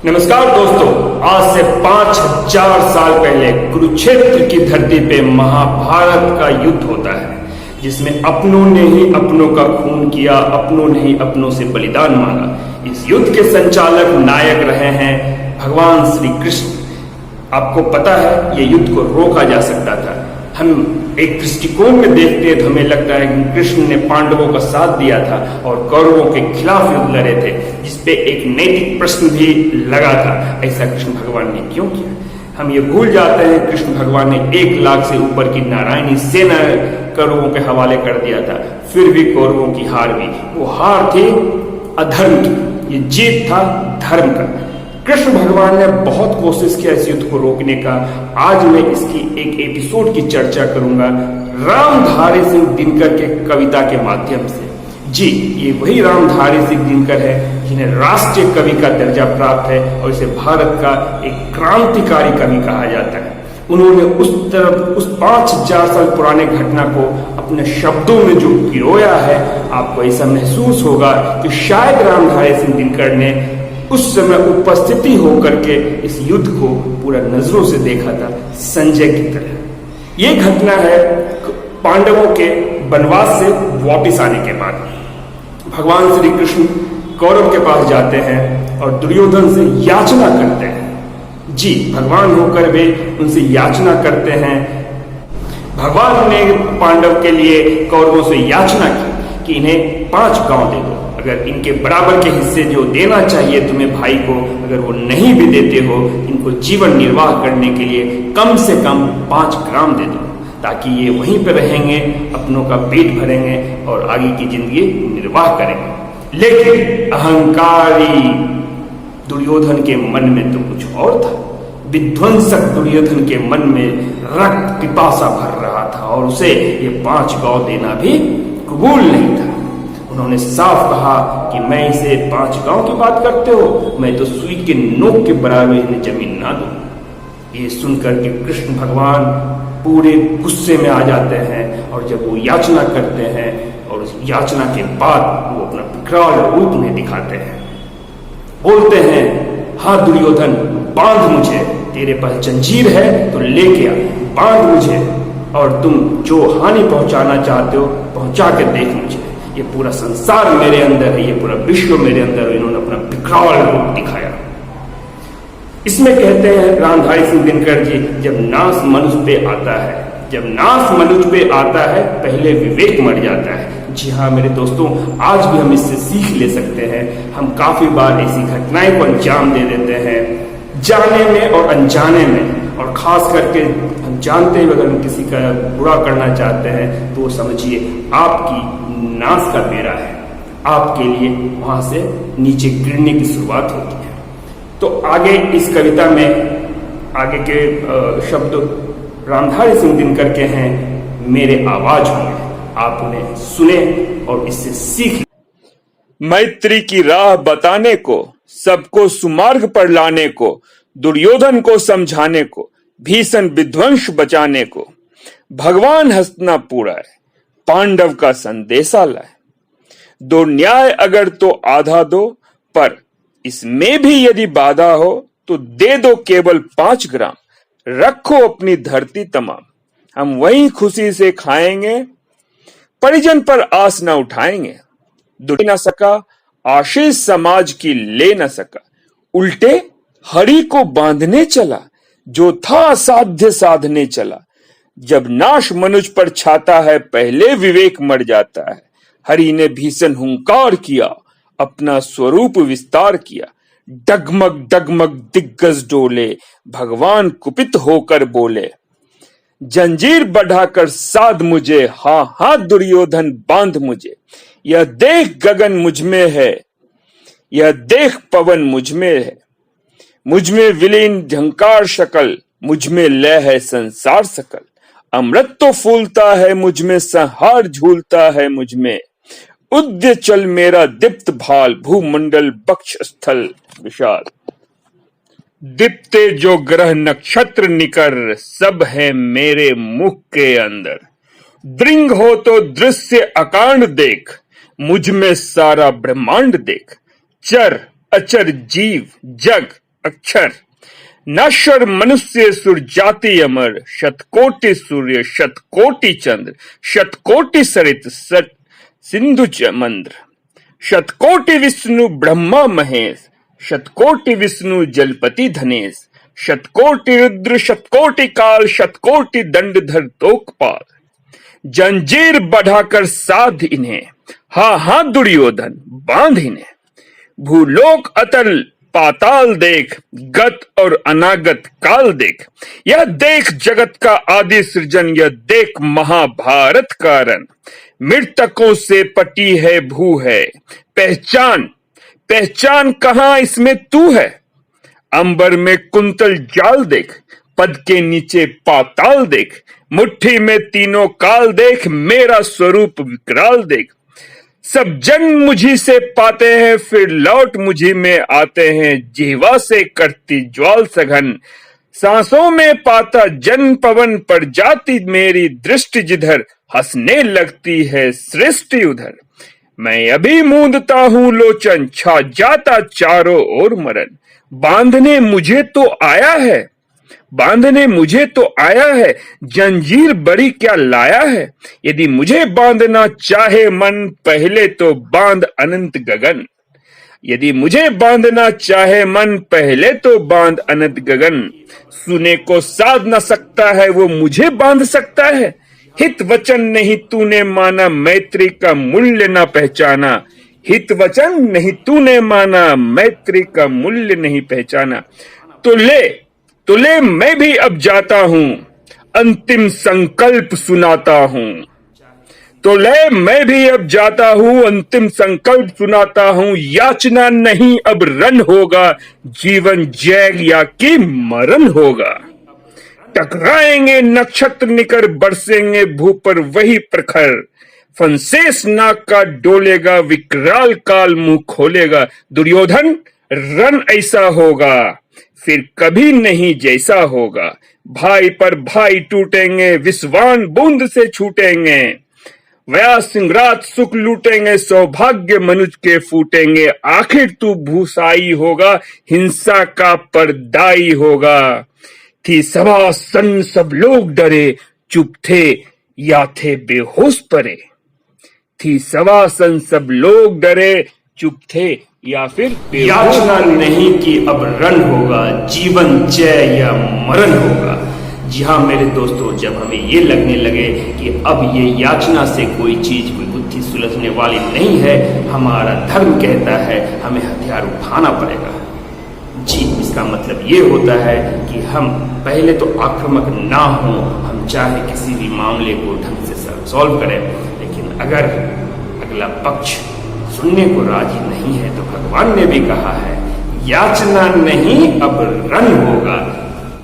नमस्कार दोस्तों, आज से 5000 साल पहले कुरुक्षेत्र की धरती पे महाभारत का युद्ध होता है, जिसमें अपनों ने ही अपनों का खून किया, अपनों ने ही अपनों से बलिदान मांगा। इस युद्ध के संचालक नायक रहे हैं भगवान श्री कृष्ण। आपको पता है ये युद्ध को रोका जा सकता था। हम एक दृष्टिकोण में देखते हैं तो हमें लगता है कि कृष्ण ने पांडवों का साथ दिया था और कौरवों के खिलाफ युद्ध लड़े थे, जिसपे एक नैतिक प्रश्न भी लगा था। ऐसा कृष्ण भगवान ने क्यों किया? हम ये भूल जाते हैं कृष्ण भगवान ने 1 लाख से ऊपर की नारायणी सेना कौरवों के हवाले कर दिया था, फिर भी कौरवों की हार हुई। वो हार थी अधर्म की, ये जीत था धर्म का। कृष्ण भगवान ने बहुत कोशिश किया इस युद्ध को रोकने का। आज मैं इसकी एक एपिसोड की चर्चा करूंगा रामधारी सिंह दिनकर के कविता के माध्यम से। जी, ये वही रामधारी सिंह दिनकर है जिन्हें राष्ट्रीय कवि का दर्जा प्राप्त है और इसे भारत का एक क्रांतिकारी कवि कहा जाता है। उन्होंने उस 5000 साल पुराने घटना को अपने शब्दों में जो पिरोया है, आपको ऐसा महसूस होगा कि शायद रामधारी सिंह दिनकर ने उस समय उपस्थिति होकर के इस युद्ध को पूरा नजरों से देखा था, संजय की तरह। ये घटना है पांडवों के वनवास से वापस आने के बाद। भगवान श्री कृष्ण कौरव के पास जाते हैं और दुर्योधन से याचना करते हैं। जी, भगवान होकर वे उनसे याचना करते हैं। भगवान ने पांडव के लिए कौरवों से याचना की कि इन्हें 5 गांव दे दो। अगर इनके बराबर के हिस्से जो देना चाहिए तुम्हें भाई को, अगर वो नहीं भी देते हो, इनको जीवन निर्वाह करने के लिए कम से कम 5 ग्राम दे दो, ताकि ये वहीं पर रहेंगे, अपनों का पेट भरेंगे और आगे की जिंदगी निर्वाह करेंगे। लेकिन अहंकारी दुर्योधन के मन में तो कुछ और था। विध्वंसक दुर्योधन के मन में रक्त पिपासा भर रहा था और उसे ये 5 गांव देना भी कबूल नहीं था। उन्होंने साफ कहा कि मैं इसे 5 गांव की बात करते हो, मैं तो सुई के नोक के बराबर इन्हें जमीन ना दूं। ये सुनकर के कृष्ण भगवान पूरे गुस्से में आ जाते हैं और जब वो याचना करते हैं और उस याचना के बाद वो अपना विकराल रूप में दिखाते हैं, बोलते हैं, हाँ दुर्योधन, बांध मुझे, तेरे पास जंजीर है तो लेके आ, बांध मुझे, और तुम जो हानि पहुंचाना चाहते हो पहुंचा के देख मुझे। ये पूरा संसार मेरे अंदर है, ये पूरा विश्व मेरे अंदर है। इन्होंने अपना विकराल रूप दिखाया। इसमें कहते हैं रामधारी सिंह दिनकर जी, जब नाश मनुष्य पे आता है, जब नाश मनुष्य पे आता है, पहले विवेक मर जाता है। जी हाँ मेरे दोस्तों, आज भी हम इससे सीख ले सकते हैं। हम काफी बार ऐसी घटनाएं को अंजाम दे देते हैं, जाने में और अनजाने में, और खास करके हम जानते हैं अगर हम किसी का बुरा करना चाहते हैं तो समझिए आपकी नाश का बेड़ा है, आपके लिए वहां से नीचे गिरने की शुरुआत होती है। तो आगे इस कविता में आगे के शब्द रामधारी सिंह दिनकर के हैं, मेरे आवाज होंगे, आप उन्हें सुने और इससे सीख। मैत्री की राह बताने को, सबको सुमार्ग पर लाने को, दुर्योधन को समझाने को, भीषण विध्वंस बचाने को, भगवान हस्तिनापुर आए, पांडव का संदेशा लाए। दो न्याय अगर तो आधा दो, पर इसमें भी यदि बाधा हो तो दे दो केवल 5 ग्राम। रखो अपनी धरती तमाम, हम वहीं खुशी से खाएंगे, परिजन पर आस न उठाएंगे। दुर्ग न सका, आशीष समाज की ले न सका, उल्टे हरि को बांधने चला, जो था असाध्य साधने चला। जब नाश मनुष्य पर छाता है, पहले विवेक मर जाता है। हरि ने भीषण हुंकार किया, अपना स्वरूप विस्तार किया। डगमग डगमग दिग्गज डोले, भगवान कुपित होकर बोले, जंजीर बढ़ाकर साध मुझे, हाँ हाँ दुर्योधन बांध मुझे। यह देख गगन मुझ में है, यह देख पवन मुझ में है, मुझ में विलीन झंकार शकल, मुझ में लय है संसार सकल। अमृत तो फूलता है मुझ में, संहार झूलता है मुझ में। उद्य चल मेरा दीप्त भाल, भूमंडल बक्ष स्थल विशाल। दीप्ते जो ग्रह नक्षत्र निकर, सब है मेरे मुख के अंदर। दृंग हो तो दृश्य अकांड देख, मुझ में सारा ब्रह्मांड देख। चर अचर जीव जग अक्षर। नश्वर मनुष्य सुर जाति अमर, शतकोटि सूर्य शतकोटि चंद्र, शतकोटि सरित सिंधु मंद्र, शतकोटि विष्णु ब्रह्मा महेश, शतकोटि विष्णु जलपति धनेश, शतकोटि रुद्र शतकोटि काल, शतकोटि दंडधर तोकपाल। जंजीर बढ़ाकर साध इन्हें, हा दुर्योधन बांध इन्हें। भूलोक अतल पाताल देख, गत और अनागत काल देख। यह देख जगत का आदि सृजन, यह देख महाभारत का रण। मृतकों से पटी है भू है, पहचान पहचान कहां इसमें तू है। अंबर में कुंतल जाल देख, पद के नीचे पाताल देख। मुट्ठी में तीनों काल देख, मेरा स्वरूप विकराल देख। सब जन मुझी से पाते हैं, फिर लौट मुझी में आते हैं। जिह्वा से करती ज्वाल सघन, सांसों में पाता जन पवन। पर जाती मेरी दृष्टि जिधर, हंसने लगती है सृष्टि उधर। मैं अभी मूंदता हूं लोचन, छा जाता चारों ओर मरण। बांधने मुझे तो आया है, बांधने मुझे तो आया है। जंजीर बड़ी क्या लाया है। यदि मुझे बांधना चाहे मन, पहले तो बांध अनंत गगन। यदि मुझे बांधना चाहे मन, पहले तो बांध अनंत गगन। सुने को साध न सकता है, वो मुझे बांध सकता है। हित वचन नहीं तूने माना, मैत्री का मूल्य न पहचाना। हित वचन नहीं तूने माना, मैत्री का मूल्य नहीं पहचाना। तो ले मैं भी अब जाता हूं, अंतिम संकल्प सुनाता हूं। तो ले मैं भी अब जाता हूं, अंतिम संकल्प सुनाता हूं। याचना नहीं अब रण होगा, जीवन जय या कि मरण होगा। टकराएंगे नक्षत्र निकर, बरसेंगे भू पर वही प्रखर। फंसेस नाक का डोलेगा, विकराल काल मुंह खोलेगा। दुर्योधन रण ऐसा होगा, फिर कभी नहीं जैसा होगा। भाई पर भाई टूटेंगे, विश्वान बूंद से छूटेंगे। व्यास सिंहराज सुख लूटेंगे, सौभाग्य मनुज के फूटेंगे। आखिर तू भूसाई होगा, हिंसा का परदाई होगा। थी सभा सन सब लोग डरे, चुप थे या थे बेहोश परे। थी सभा सन सब लोग डरे, चुप थे या फिर याचना नहीं कि अब रण होगा, जीवन जय या मरण होगा। जी हाँ मेरे दोस्तों, जब हमें ये लगने लगे कि अब ये याचना से कोई चीज, कोई बुद्धि सुलझने वाली नहीं है, हमारा धर्म कहता है हमें हथियार उठाना पड़ेगा। जी, इसका मतलब ये होता है कि हम पहले तो आक्रामक ना हो, हम चाहे किसी भी मामले को ढंग से सॉल्व करें, लेकिन अगर अगला पक्ष सुनने को राजी नहीं है तो भगवान ने भी कहा है याचना नहीं अब रण होगा।